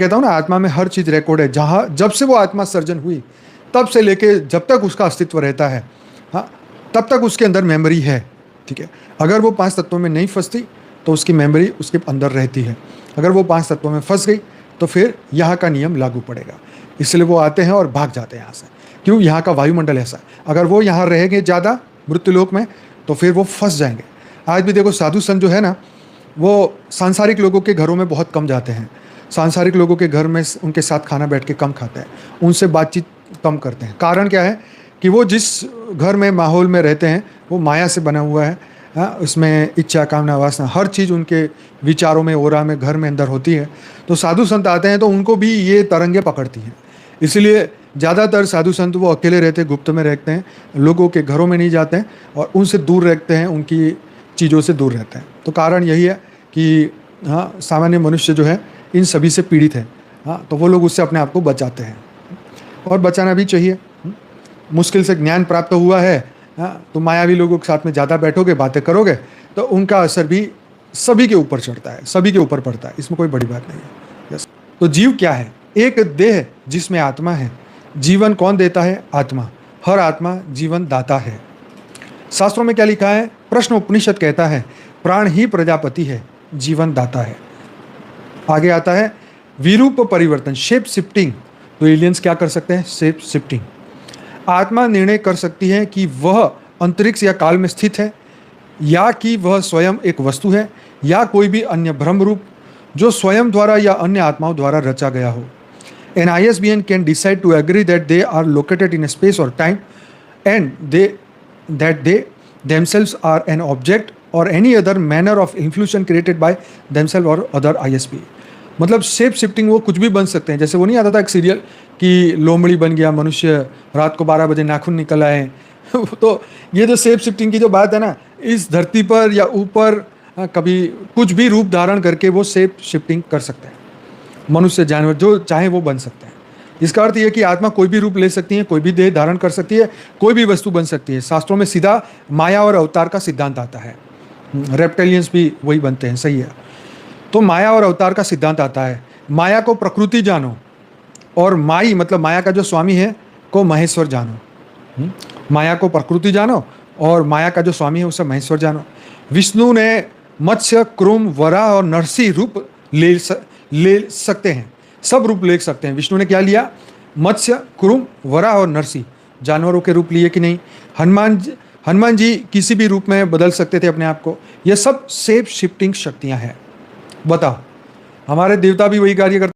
कहता हूँ ना, आत्मा में हर चीज़ रिकॉर्ड है। जहाँ जब से वो आत्मा सर्जन हुई तब से लेके जब तक उसका अस्तित्व रहता है, हाँ, तब तक उसके अंदर मेमोरी है। ठीक है, अगर वो 5 तत्वों में नहीं फंसती तो उसकी मेमोरी उसके अंदर रहती है। अगर वो 5 तत्वों में फंस गई तो फिर यहाँ का नियम लागू पड़ेगा। इसलिए वो आते हैं और भाग जाते हैं यहाँ से। क्यों? यहाँ का वायुमंडल ऐसा है। अगर वो यहाँ रहेंगे ज़्यादा मृत्युलोक में तो फिर वो फंस जाएंगे। आज भी देखो, साधु संत जो है ना, वो सांसारिक लोगों के घरों में बहुत कम जाते हैं। सांसारिक लोगों के घर में उनके साथ खाना बैठ के कम खाते हैं, उनसे बातचीत कम करते हैं। कारण क्या है कि वो जिस घर में माहौल में रहते हैं वो माया से बना हुआ है। हाँ, उसमें इच्छा, कामना, वासना, हर चीज़ उनके विचारों में, ओरा में, घर में अंदर होती है। तो साधु संत आते हैं तो उनको भी ये तरंगे पकड़ती हैं। इसलिए ज़्यादातर साधु संत वो अकेले रहते, गुप्त में रहते हैं, लोगों के घरों में नहीं जाते हैं और उनसे दूर रहते हैं, उनकी चीज़ों से दूर रहते हैं। तो कारण यही है कि हाँ, सामान्य मनुष्य जो है इन सभी से पीड़ित है। हाँ, तो वो लोग उससे अपने आप को बचाते हैं और बचाना भी चाहिए। मुश्किल से ज्ञान प्राप्त हुआ है, हाँ, तो मायावी लोगों के साथ में ज़्यादा बैठोगे, बातें करोगे तो उनका असर भी सभी के ऊपर चढ़ता है, सभी के ऊपर पड़ता है। इसमें कोई बड़ी बात नहीं है। यस। तो जीव क्या है? एक देह जिसमें आत्मा है। जीवन कौन देता है? आत्मा। हर आत्मा जीवन दाता है। शास्त्रों में क्या लिखा है? प्रश्न उपनिषद कहता है प्राण ही प्रजापति है, जीवन दाता है। आगे आता है विरूप परिवर्तन, शेप शिफ्टिंग। तो एलियंस क्या कर सकते हैं? Shape shifting. आत्मा निर्णय कर सकती है कि वह अंतरिक्ष या काल में स्थित है, या कि वह स्वयं एक वस्तु है, या कोई भी अन्य भ्रम रूप जो स्वयं द्वारा या अन्य आत्माओं द्वारा रचा गया हो। An ISBN can decide to agree that they are located in a space or time and that they themselves are an object or any other manner of influence created by themselves or other ISB। मतलब shape shifting वो कुछ भी बन सकते हैं। जैसे वो नहीं आता था एक सीरियल कि लोमड़ी बन गया मनुष्य, रात को 12 बजे नाखून निकल आए तो ये जो शेप शिफ्टिंग की जो बात है ना, इस धरती पर या ऊपर कभी कुछ भी रूप धारण करके वो शेप शिफ्टिंग कर सकते हैं। मनुष्य, जानवर, जो चाहे वो बन सकते हैं। इसका अर्थ ये कि आत्मा कोई भी रूप ले सकती है, कोई भी देह धारण कर सकती है, कोई भी वस्तु बन सकती है। शास्त्रों में सीधा माया और अवतार का सिद्धांत आता है। रेप्टेलियंस भी वही बनते हैं, सही है। तो माया और अवतार का सिद्धांत आता है। माया को प्रकृति जानो और माई मतलब माया का जो स्वामी है को महेश्वर जानो। माया को प्रकृति जानो और माया का जो स्वामी है उसे महेश्वर जानो। विष्णु ने मत्स्य, कुर्म, वराह और नरसिंह रूप ले सकते हैं, सब रूप ले सकते हैं। विष्णु ने क्या लिया? मत्स्य, कुर्म, वराह और नरसिंह, जानवरों के रूप लिए कि नहीं? हनुमान जी किसी भी रूप में बदल सकते थे अपने आप को। यह सब शेप शिफ्टिंग शक्तियां हैं। बताओ, हमारे देवता भी वही कार्य करते